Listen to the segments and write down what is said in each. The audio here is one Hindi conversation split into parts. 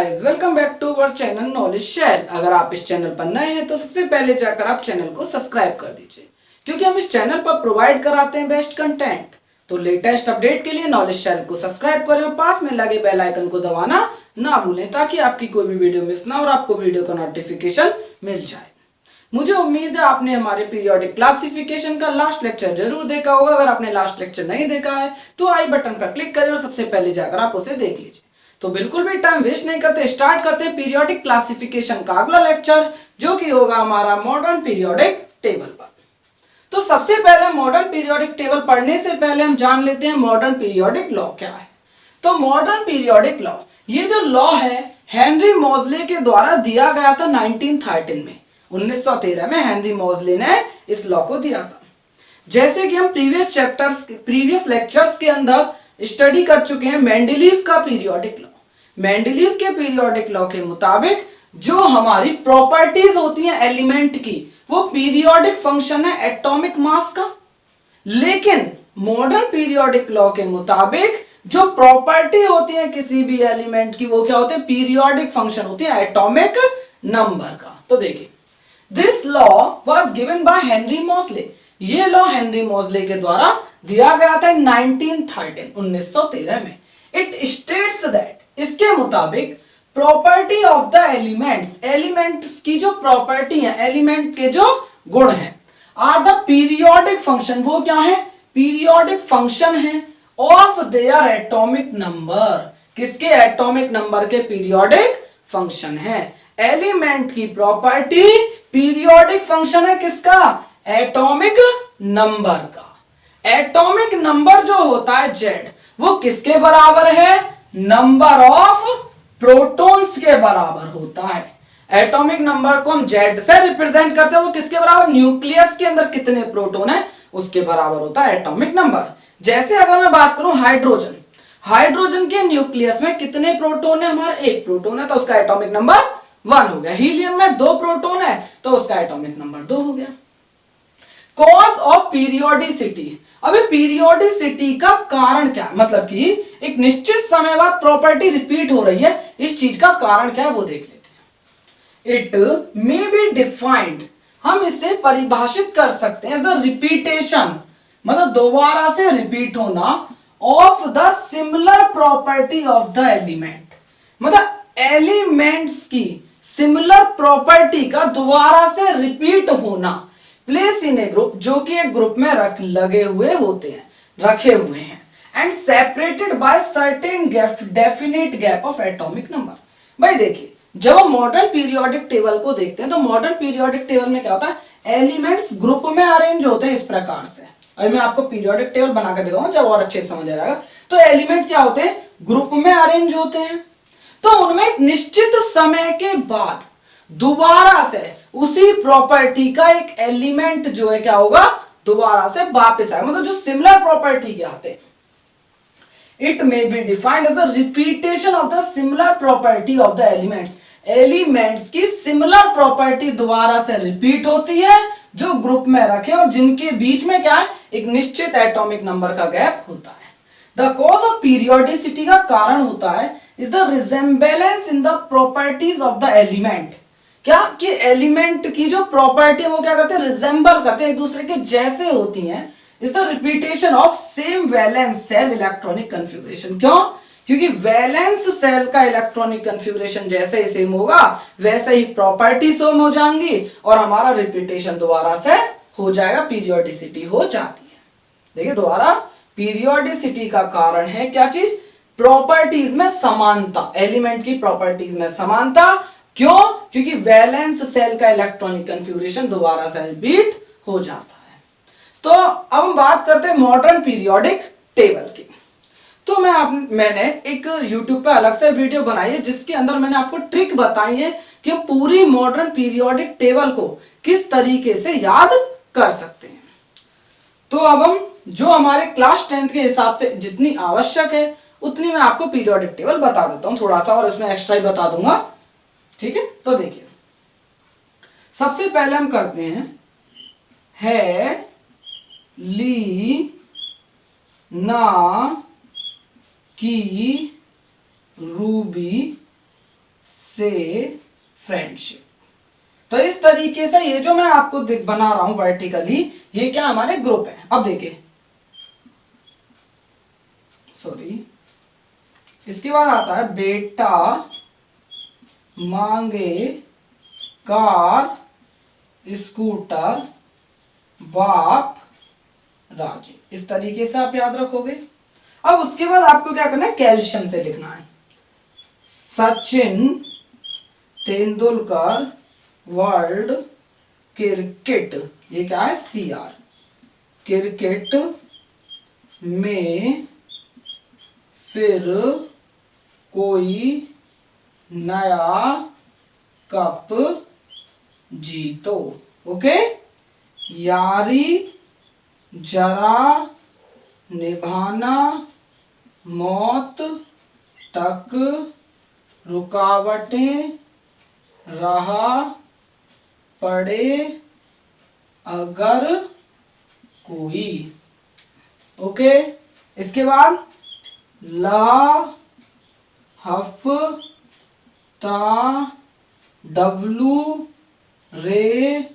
Guys, welcome back to our channel Knowledge Share. अगर आप इस चैनल पर नए हैं तो सबसे पहले जाकर आप चैनल को सब्सक्राइब कर दीजिए, क्योंकि हम इस चैनल पर प्रोवाइड कराते हैं बेस्ट कंटेंट। तो लेटेस्ट अपडेट के लिए नॉलेज शेयर को सब्सक्राइब करें और पास में लगे बेल आइकन को दबाना ना भूलें, ताकि आपकी कोई भी वीडियो मिस ना और आपको वीडियो का नोटिफिकेशन मिल जाए। मुझे उम्मीद है आपने हमारे पीरियोडिक क्लासिफिकेशन का लास्ट लेक्चर जरूर देखा होगा। अगर आपने लास्ट लेक्चर नहीं देखा है तो आई बटन पर क्लिक करें और सबसे पहले जाकर आप उसे देख लीजिए। तो बिल्कुल भी टाइम वेस्ट नहीं करते, स्टार्ट करते हैं पीरियोडिक क्लासिफिकेशन का अगला लेक्चर, जो कि होगा हमारा मॉडर्न पीरियोडिक टेबल पर। तो सबसे पहले मॉडर्न पीरियोडिक टेबल पढ़ने से पहले हम जान लेते हैं मॉडर्न पीरियोडिक लॉ क्या है। तो मॉडर्न पीरियोडिक लॉ, ये जो लॉ है हेनरी मॉजले के द्वारा दिया गया था 1913 में। 1913 में हेनरी मॉजले ने इस लॉ को दिया था। जैसे कि हम प्रीवियस लेक्चर्स के अंदर स्टडी कर चुके हैं मेंडलीव का पीरियोडिक लॉ। मेंडलीव के पीरियोडिक लॉ के मुताबिक जो हमारी प्रॉपर्टीज होती हैं एलिमेंट की, वो पीरियोडिक फंक्शन है एटॉमिक मास का। लेकिन मॉडर्न पीरियोडिक लॉ के मुताबिक जो प्रॉपर्टी होती है किसी भी एलिमेंट की, वो क्या होते हैं, पीरियोडिक फंक्शन होती है एटॉमिक नंबर का। तो देखिए, this law was given by Henry Moseley. ये लॉ हेनरी मॉजले के द्वारा दिया गया था 1913 में। इट स्टेट्स दैट, इसके मुताबिक प्रॉपर्टी ऑफ द एलिमेंट्स की जो प्रॉपर्टी है, एलिमेंट के जो गुण हैं, आर द पीरियोडिक फंक्शन, वो क्या है, पीरियोडिक फंक्शन है ऑफ देयर एटॉमिक नंबर। किसके एटॉमिक नंबर के पीरियोडिक फंक्शन है। एलिमेंट की प्रॉपर्टी पीरियोडिक फंक्शन है किसका, एटॉमिक नंबर का। एटॉमिक नंबर जो होता है जेड, वो किसके बराबर है, नंबर ऑफ प्रोटॉन्स के बराबर होता है। एटॉमिक नंबर को हम जेड से रिप्रेजेंट करते हैं, वो किसके बराबर, न्यूक्लियस के अंदर कितने प्रोटॉन है उसके बराबर होता है एटॉमिक नंबर। जैसे अगर मैं बात करूं हाइड्रोजन, हाइड्रोजन के न्यूक्लियस में कितने प्रोटॉन है, हमारा एक प्रोटॉन है, तो उसका एटॉमिक नंबर 1 हो गया। हीलियम में 2 प्रोटॉन है तो उसका एटॉमिक नंबर 2 हो गया। कॉज ऑफ पीरियोडिसिटी, अभी पीरियोडिसिटी का कारण क्या है, मतलब कि एक निश्चित समय बाद प्रॉपर्टी रिपीट हो रही है, इस चीज का कारण क्या है वो देख लेते हैं। इट मे बी डिफाइंड, हम इसे परिभाषित कर सकते हैं, द रिपीटेशन, मतलब दोबारा से रिपीट होना, of the similar property of the element, मतलब एलिमेंट्स की सिमिलर प्रॉपर्टी का दोबारा से रिपीट होना। प्लेस इन ए ग्रुप, जो कि एक ग्रुप में लगे हुए होते हैं, रखे हुए हैं, and separated by certain definite gap of atomic number. भाई देखिए, जब हम मॉडर्न पीरियोडिक टेबल को देखते हैं तो मॉडर्न पीरियोडिक टेबल में क्या होता है, एलिमेंट्स ग्रुप में अरेंज होते हैं इस प्रकार से। अभी मैं आपको पीरियोडिक टेबल बना कर दिखाऊंगा, जब और अच्छे से समझ आ जाएगा। तो एलिमेंट क्या होते हैं, ग्रुप में अरेंज होते हैं, तो उनमें एक निश्चित समय के बाद दोबारा से उसी प्रॉपर्टी का एक एलिमेंट जो है क्या होगा, दोबारा से वापस आए, मतलब जो सिमिलर प्रॉपर्टी के आते हैं। It may be defined as the repetition of the similar property of the elements. Elements की सिमिलर प्रॉपर्टी दोबारा से रिपीट होती है जो ग्रुप में रखे और जिनके बीच में क्या है, एक निश्चित एटॉमिक नंबर का गैप होता है। द कॉज ऑफ पीरियोडिसिटी का कारण होता है is the resemblance in the properties of the element. क्या कि एलिमेंट की जो प्रॉपर्टी है वो क्या करते हैं, रिजेंबल करते हैं, एक दूसरे के जैसे होती हैं। Is the repetition of same valence shell electronic configuration. क्यों, क्योंकि वैलेंस सेल का इलेक्ट्रॉनिक कन्फिगरेशन जैसे ही सेम होगा वैसे ही प्रॉपर्टी सेम हो जाएंगी और हमारा रिपीटेशन दोबारा से हो जाएगा, पीरियोडिसिटी हो जाती है। देखिए दोबारा, पीरियोडिसिटी का कारण है क्या चीज, प्रॉपर्टीज में समानता, एलिमेंट की प्रॉपर्टीज में समानता। क्यों, क्योंकि वैलेंस सेल का इलेक्ट्रॉनिक कन्फिगरेशन दोबारा से रिपीट हो जाता है। तो अब हम बात करते हैं मॉडर्न पीरियोडिक टेबल की। तो मैंने एक YouTube पे अलग से वीडियो बनाई है जिसके अंदर मैंने आपको ट्रिक बताई है कि हम पूरी मॉडर्न पीरियोडिक टेबल को किस तरीके से याद कर सकते हैं। तो अब हम जो हमारे क्लास 10th के हिसाब से जितनी आवश्यक है उतनी मैं आपको पीरियोडिक टेबल बता देता हूं, थोड़ा सा और इसमें एक्स्ट्रा ही बता दूंगा, ठीक है। तो देखिए, सबसे पहले हम करते हैं ली ना की रूबी से फ्रेंडशिप। तो इस तरीके से ये जो मैं आपको बना रहा हूं वर्टिकली, ये क्या हमारे ग्रुप है। अब देखिए, सॉरी, इसके बाद आता है बेटा मांगे कार स्कूटर बाप राजी। इस तरीके से आप याद रखोगे। अब उसके बाद आपको क्या करना है, कैल्शियम से लिखना है। सचिन तेंदुलकर वर्ल्ड क्रिकेट, ये क्या है, CR, क्रिकेट में फिर कोई नया कप जीतो। ओके, यारी जरा निभाना, मौत तक रुकावटें रहा पड़े अगर कोई। ओके, इसके बाद ला हफ ता डब्लू रे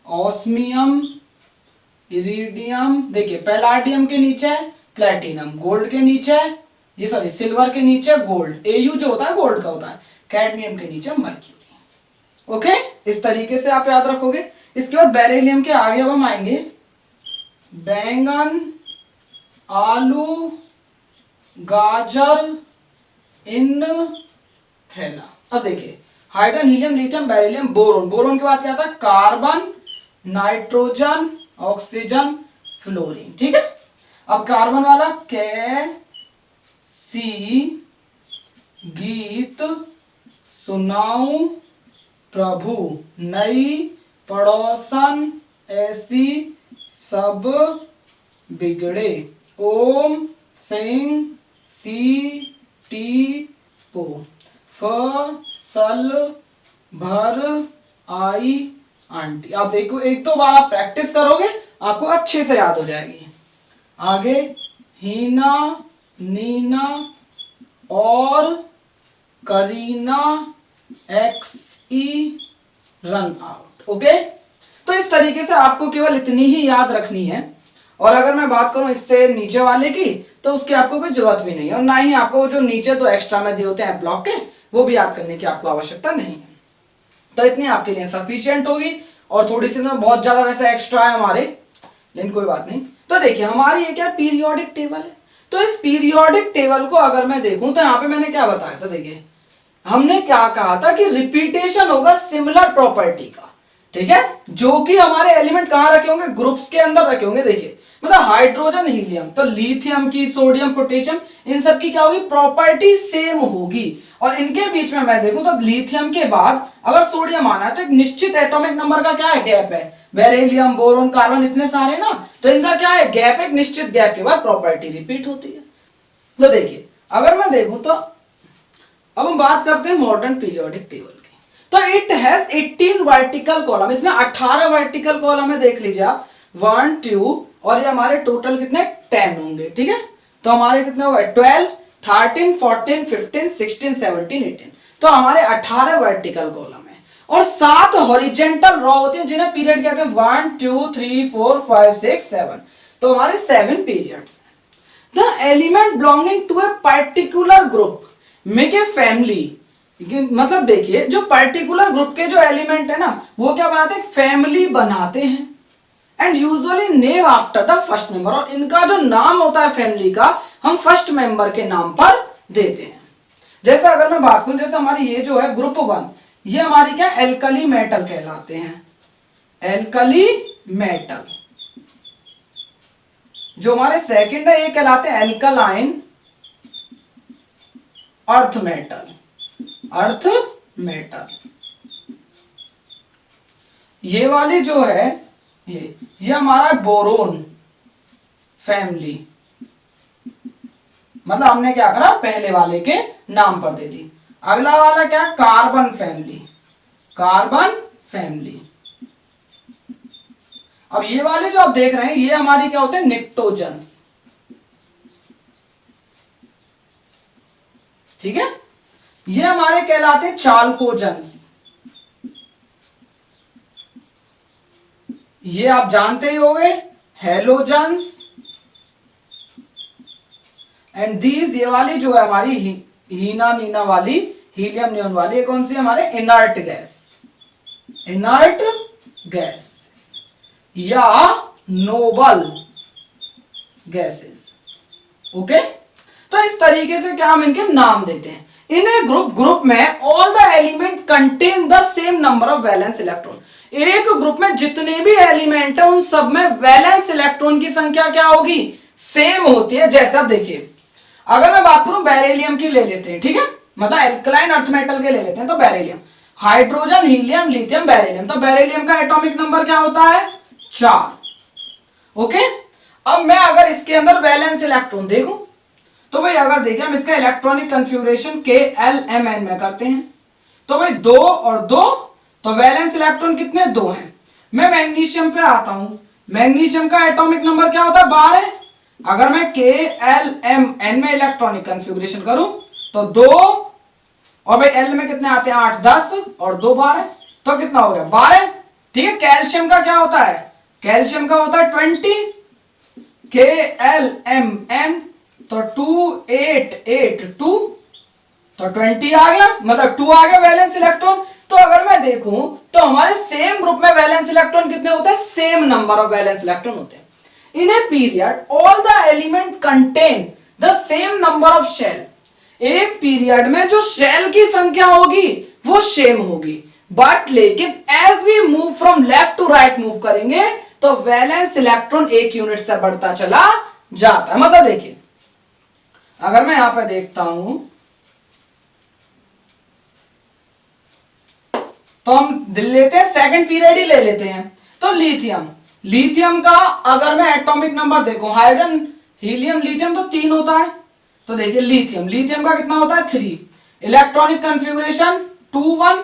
ऑस्मियम इरिडियम। देखिए, पैलाडियम के नीचे प्लेटिनम, गोल्ड के नीचे, ये सॉरी सिल्वर के नीचे गोल्ड, Au जो होता है गोल्ड का होता है, कैडमियम के नीचे मर्क्यूरी। ओके, इस तरीके से आप याद रखोगे। इसके बाद बेरिलियम के आगे अब हम आएंगे, बैंगन, आलू, गाजर, इन थैला। अब देखिए, hydrogen, helium, lithium, beryllium, boron. Boron के बाद क्या आता है, कार्बन, नाइट्रोजन, ऑक्सीजन, फ्लोरीन। ठीक है, अब कार्बन वाला सी गीत सुनाऊं प्रभु, नई पड़ोसन ऐसी सब बिगड़े, ओम सिंह सी टी पो, फसल भर आई आंटी। आप देखो, एक दो बार आप प्रैक्टिस करोगे आपको अच्छे से याद हो जाएगी। आगे, हीना, नीना और Kareena XE run out. Okay, तो इस तरीके से आपको केवल इतनी ही याद रखनी है। और अगर मैं बात करूं इससे नीचे वाले की, तो उसकी आपको कोई जरूरत भी नहीं है, और ना ही आपको जो नीचे तो एक्स्ट्रा में दिए होते हैं ब्लॉक के, वो भी याद करने की आपको आवश्यकता नहीं है। तो इतनी आपके लिए सफिशिएंट होगी। और थोड़ी सी तो बहुत ज्यादा वैसे एक्स्ट्रा है हमारे, लेकिन कोई बात नहीं। तो देखिए, हमारी ये क्या पीरियोडिक टेबल है। तो इस पीरियोडिक टेबल को अगर मैं देखूं तो यहाँ पे मैंने क्या बताया था, देखिए हमने क्या कहा था कि रिपीटेशन होगा सिमिलर प्रॉपर्टी का। ठीक है, जो कि हमारे एलिमेंट कहां रखे होंगे, ग्रुप्स के अंदर रखे होंगे। देखिए, मतलब हाइड्रोजन, हीलियम, तो लिथियम की, सोडियम, पोटेशियम, इन सब की क्या होगी, प्रॉपर्टी सेम होगी। और इनके बीच में मैं देखूं तो लिथियम के बाद अगर सोडियम आना है तो एक निश्चित एटॉमिक नंबर का क्या है, गैप है। बेरिलियम, बोरोन, कार्बन, इतने सारे ना, तो इनका क्या है, गैप, एक निश्चित गैप के बाद प्रॉपर्टी रिपीट होती है। तो देखिए, अगर मैं देखूं तो अब हम बात करते हैं मॉडर्न पीरियोडिक टेबल की। तो इट हैज 18 वर्टिकल कॉलम, इसमें 18 वर्टिकल कॉलम है। देख लीजिए आप, 1 2, और ये हमारे टोटल कितने 10 होंगे। ठीक है, तो हमारे कितने हो गए, 12 13 14 15 16 17 18। तो हमारे 18 वर्टिकल कॉलम है और 7 हॉरिजेंटल रॉ होती है, जिन्हें पीरियड कहते हैं 1 2 3 4 5 6 7। तो हमारे 7 periods. The element belonging to a particular group make a family. मतलब देखिए, जो पर्टिकुलर ग्रुप के जो एलिमेंट है ना, वो क्या बनाते हैं, फैमिली बनाते हैं। And usually name after the first member, और इनका जो नाम होता है फैमिली का, हम फर्स्ट मेंबर के नाम पर देते हैं। जैसे अगर मैं बात करूं, जैसे हमारी ये जो है ग्रुप 1, ये हमारी क्या एल्कली मेटल कहलाते हैं, एल्कली मेटल। जो हमारे सेकंड है ये कहलाते हैं alkaline earth metal, earth metal. ये वाली जो है ये हमारा बोरोन फैमिली। मतलब हमने क्या करा, पहले वाले के नाम पर दे दी। अगला वाला क्या, कार्बन फैमिली, कार्बन फैमिली। अब ये वाले जो आप देख रहे हैं, ये हमारी क्या होते हैं, निप्टोजेंस। ठीक है, ये हमारे कहलाते हैं चाल्कोजेंस। ये आप जानते ही होंगे हेलोजेंस। एंड दीज, ये वाली जो है हमारी हीना नीना वाली, हीलियम नियॉन वाली, ये कौन सी हमारे इनर्ट गैस, इनर्ट गैस या नोबल गैसेस। ओके, तो इस तरीके से क्या हम इनके नाम देते हैं। इन ए ग्रुप में all the element contain the same number of valence electron. एक ग्रुप में जितने भी एलिमेंट है उन सब में वैलेंस इलेक्ट्रॉन की संख्या क्या होगी, सेम होती है। जैसे आप देखिए, अगर मैं बात करूं बेरिलियम की ले लेते हैं, ठीक है, मतलब एल्कलाइन अर्थ मेटल के ले लेते हैं, तो beryllium, hydrogen, helium, lithium, beryllium. तो बेरिलियम का एटॉमिक नंबर क्या होता है, 4। ओके, अब मैं अगर इसके अंदर वैलेंस इलेक्ट्रॉन देखूं, तो भाई अगर देखें हम इसका इलेक्ट्रॉनिक कन्फिगरेशन KLMN में करते हैं, तो भाई 2 और 2, तो वैलेंस इलेक्ट्रॉन कितने, 2 हैं। मैं मैग्नीशियम पे आता हूं, मैग्नीशियम का एटॉमिक नंबर क्या होता है, 12। अगर मैं KLMN में इलेक्ट्रॉनिक कन्फिगरेशन करूं तो 2, और भाई L में कितने आते हैं, 8, 10 और 2 12, तो कितना हो गया, 12। ठीक है, कैल्शियम का क्या होता है, कैल्शियम का होता है 20, KLMN तो 2 8 8 2, तो 20 आ गया, मतलब 2 आ गया वैलेंस इलेक्ट्रॉन। तो अगर मैं देखूं तो हमारे सेम ग्रुप में वैलेंस इलेक्ट्रॉन कितने होते हैं, same number of valence electron होते हैं। In a period all the element contain the same number of shell. एक पीरियड में जो शेल की संख्या होगी वो सेम होगी, बट लेकिन as we move from left to right move करेंगे तो वैलेंस इलेक्ट्रॉन एक यूनिट से बढ़ता चला जाता है। मतलब देखिए, अगर मैं यहां पर देखता हूं तो हम लेते हैं सेकंड पीरियड ही ले लेते हैं। तो लिथियम, लिथियम का अगर मैं एटॉमिक नंबर देखूं, हाइड्रोजन, हीलियम, लिथियम तो 3 होता है। तो देखिए लिथियम, लिथियम का कितना होता है, 3। Electronic configuration 2 1।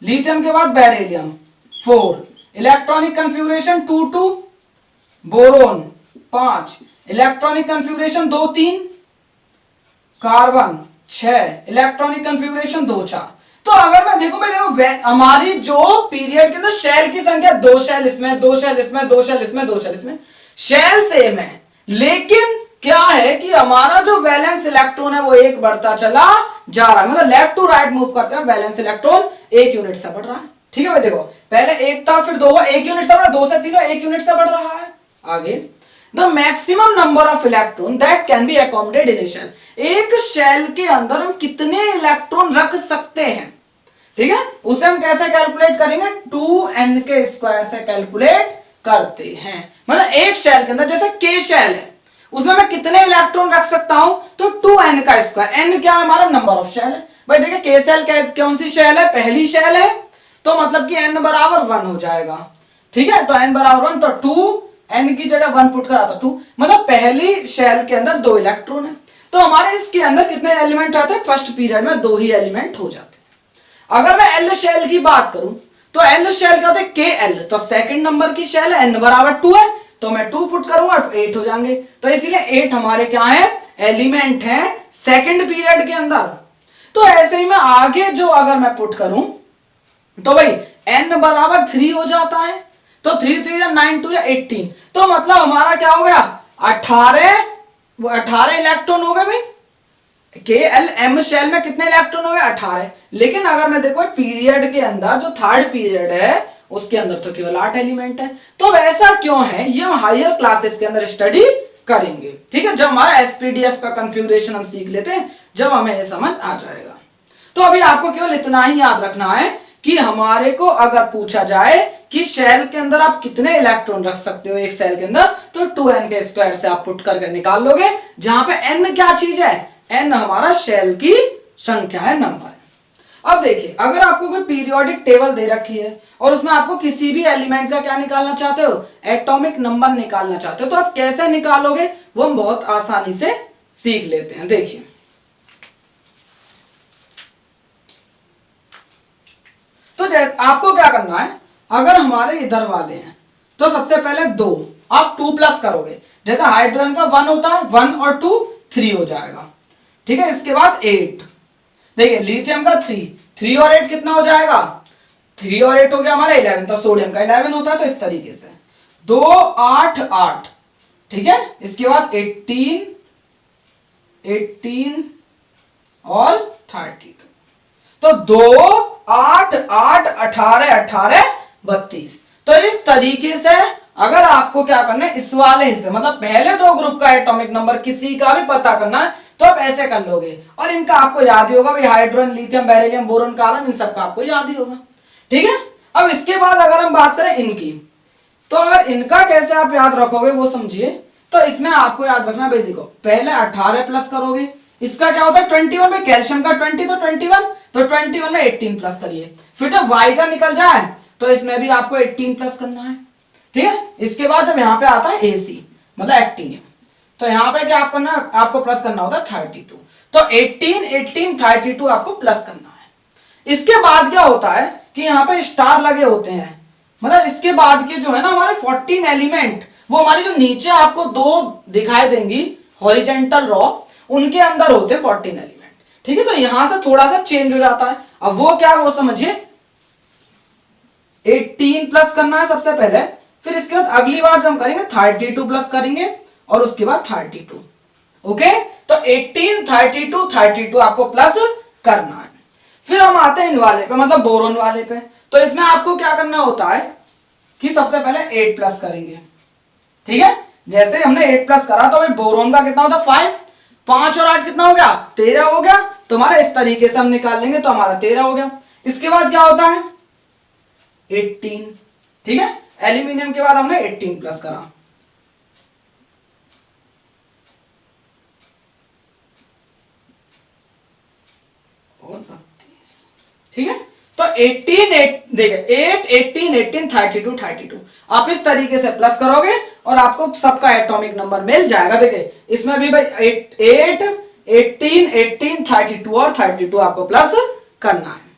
लिथियम के बाद beryllium 4, electronic configuration 2 2। Boron 5, electronic configuration 2 3। Carbon 6, electronic configuration 2 4। तो अगर मैं देखो हमारी जो पीरियड के अंदर शेल की संख्या 2 शेल इसमें, 2 शेल इसमें, 2 शेल इसमें, 2 शेल इसमें, शेल सेम है, लेकिन क्या है कि हमारा जो वैलेंस इलेक्ट्रॉन है वो एक बढ़ता चला जा रहा है। मतलब लेफ्ट टू राइट मूव करते हैं, वैलेंस इलेक्ट्रॉन एक यूनिट से बढ़ रहा है। ठीक है भाई, देखो पहले 1 था, फिर 2 हुआ, 1 यूनिट से बढ़ रहा, 2 से 3 1 यूनिट से बढ़ रहा है। आगे, the maximum number of electron that can be accommodated in a shell. एक शेल के अंदर हम कितने इलेक्ट्रॉन रख सकते हैं, ठीक है, उसे हम कैसे कैलकुलेट करेंगे, 2n के स्क्वायर से कैलकुलेट करते हैं। मतलब एक शेल के अंदर, जैसे K शेल है, उसमें मैं कितने इलेक्ट्रॉन रख सकता हूं, तो 2n का स्क्वायर। n क्या है, हमारा नंबर ऑफ शेल है। भाई देखिए K शेल कौन सी शेल है, पहली शेल है, तो मतलब कि n बराबर 1 हो जाएगा। ठीक है, तो n बराबर 1, तो 2, n की जगह 1 पुट करा तो 2, मतलब पहली शेल के अंदर 2 इलेक्ट्रॉन है। तो हमारे इसके अंदर कितने एलिमेंट आते हैं, फर्स्ट पीरियड में 2 ही एलिमेंट हो जाते हैं। अगर मैं L शेल की बात करूं तो L शेल क्या होता है, KL, तो सेकंड नंबर की शेल है, n बराबर 2 है, तो मैं 2 पुट करूंगा, 8 हो जाएंगे। तो इसीलिए 8 हमारे क्या है, एलिमेंट है सेकंड पीरियड के अंदर। तो ऐसे ही मैं आगे जो अगर मैं पुट करूं तो भाई n बराबर 3 हो जाता है, तो 3 3 या 9 2 या 18, तो मतलब हमारा क्या हो गया, 18, वो 18 इलेक्ट्रॉन हो गए भाई। KLM शेल में कितने इलेक्ट्रॉन हो गए, 18। लेकिन अगर मैं देखो पीरियड के अंदर जो थर्ड पीरियड है उसके अंदर तो केवल 8 एलिमेंट है। तो ऐसा क्यों है, ये हम हायर क्लासेस के अंदर स्टडी करेंगे। ठीक है, जब हमारा SPDF का कन्फिगरेशन हम सीख लेते हैं, जब हमें ये समझ आ जाएगा। तो अभी आपको केवल इतना ही याद रखना है कि हमारे को अगर पूछा जाए कि शेल के अंदर आप कितने इलेक्ट्रॉन रख सकते हो एक सेल के अंदर, तो 2n के स्क्वायर से आप पुट करके निकाल लोगे, जहां पे n क्या चीज है, n हमारा शेल की संख्या है, नंबर है। अब देखिए, अगर आपको कोई पीरियोडिक टेबल दे रखी है और उसमें आपको किसी भी एलिमेंट का क्या निकालना चाहते हो, एटॉमिक नंबर निकालना चाहते हो, तो आप कैसे निकालोगे वो हम बहुत आसानी से सीख लेते हैं। देखिए, तो आपको क्या करना है, अगर हमारे इधर वाले हैं तो सबसे पहले 2, आप 2 प्लस करोगे, जैसे हाइड्रोजन का 1 होता है, 1 और 2 3 हो जाएगा। ठीक है, इसके बाद 8, देखिए लिथियम का 3 और 8 कितना हो जाएगा, 3 और 8 हो गया हमारा 11, तो सोडियम का 11 होता है, तो इस तरीके से 2 8 8, ठीक है। इसके बाद 18 और 32, तो 2 8 8 18 18 32। तो इस तरीके से अगर आपको क्या करना है, इस वाले हिस्से मतलब पहले दो ग्रुप का एटॉमिक नंबर किसी का भी पता करना है तो आप ऐसे कर लोगे, और इनका आपको याद ही होगा भाई, hydrogen lithium beryllium boron carbon, इन सब का आपको याद ही होगा, ठीक है। अब इसके बाद अगर हम बात करें इनकी, तो अगर इनका कैसे आप याद रखोगे वो समझिए। तो इसमें आपको याद रखना भाई, देखो पहले 18 प्लस करोगे, इसका क्या होता है 21 में, कैल्शियम का 20 तो 21, तो 21 में 18 प्लस करिए, फिर जब y का निकल जाए तो इसमें भी आपको 18 प्लस करना है, ठीक है। इसके बाद जब यहाँ पे आता है AC मतलब एक्टिनियम, तो यहाँ पे क्या आप करना, आपको प्लस करना होता है 32, तो 18 18 32 आपको प्लस करना है। इसके बाद क्या होता है कि यहाँ पे स्टार लगे होते हैं, मतलब इसके बाद के जो है ना हमारे 14 एलिमेंट, वो हमारी जो नीचे आपको दो दिखाई देंगी हॉरिजेंटल रॉ, उनके अंदर होते हैं 14 एलिमेंट, ठीक है। तो यहां से थोड़ा सा चेंज हो जाता है, अब वो क्या वो समझिए, 18 प्लस करना है सबसे पहले, फिर इसके बाद अगली बार जब हम करेंगे 32 प्लस करेंगे, और उसके बाद 32, ओके। तो 18 32 32 आपको प्लस करना है। फिर हम आते हैं इन वाले पे, मतलब बोरोन वाले पे, तो इसमें आपको क्या करना होता है कि सबसे पहले 8 प्लस करेंगे, ठीक है। जैसे हमने 8 प्लस करा तो भाई बोरोन का कितना होता है 5, 5 और 8 कितना हो गया 13 हो गया, तो हमारा इस तरीके से हम निकाल लेंगे तो हमारा 13 हो गया। इसके बाद क्या होता है 18, ठीक है। एल्यूमिनियम के बाद हमने 18 प्लस करा, और 32, ठीक है। तो 18 देखिए 8 18 18 32 32 आप इस तरीके से प्लस करोगे और आपको सबका एटॉमिक नंबर मिल जाएगा। देखिए इसमें भी भाई 8 18 18 32 और 32 आपको प्लस करना है।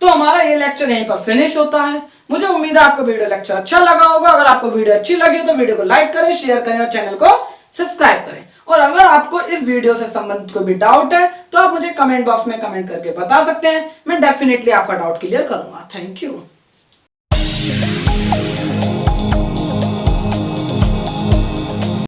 तो हमारा ये लेक्चर यहीं पर फिनिश होता है। मुझे उम्मीद है आपको वीडियो लेक्चर अच्छा लगा होगा। अगर आपको वीडियो अच्छी लगी तो वीडियो को लाइक करें, शेयर करें और चैनल को सब्सक्राइब करें। और अगर आपको इस वीडियो से संबंधित कोई भी डाउट है तो आप मुझे कमेंट बॉक्स में कमेंट करके बता सकते हैं, मैं डेफिनेटली आपका डाउट क्लियर करूंगा। Thank you.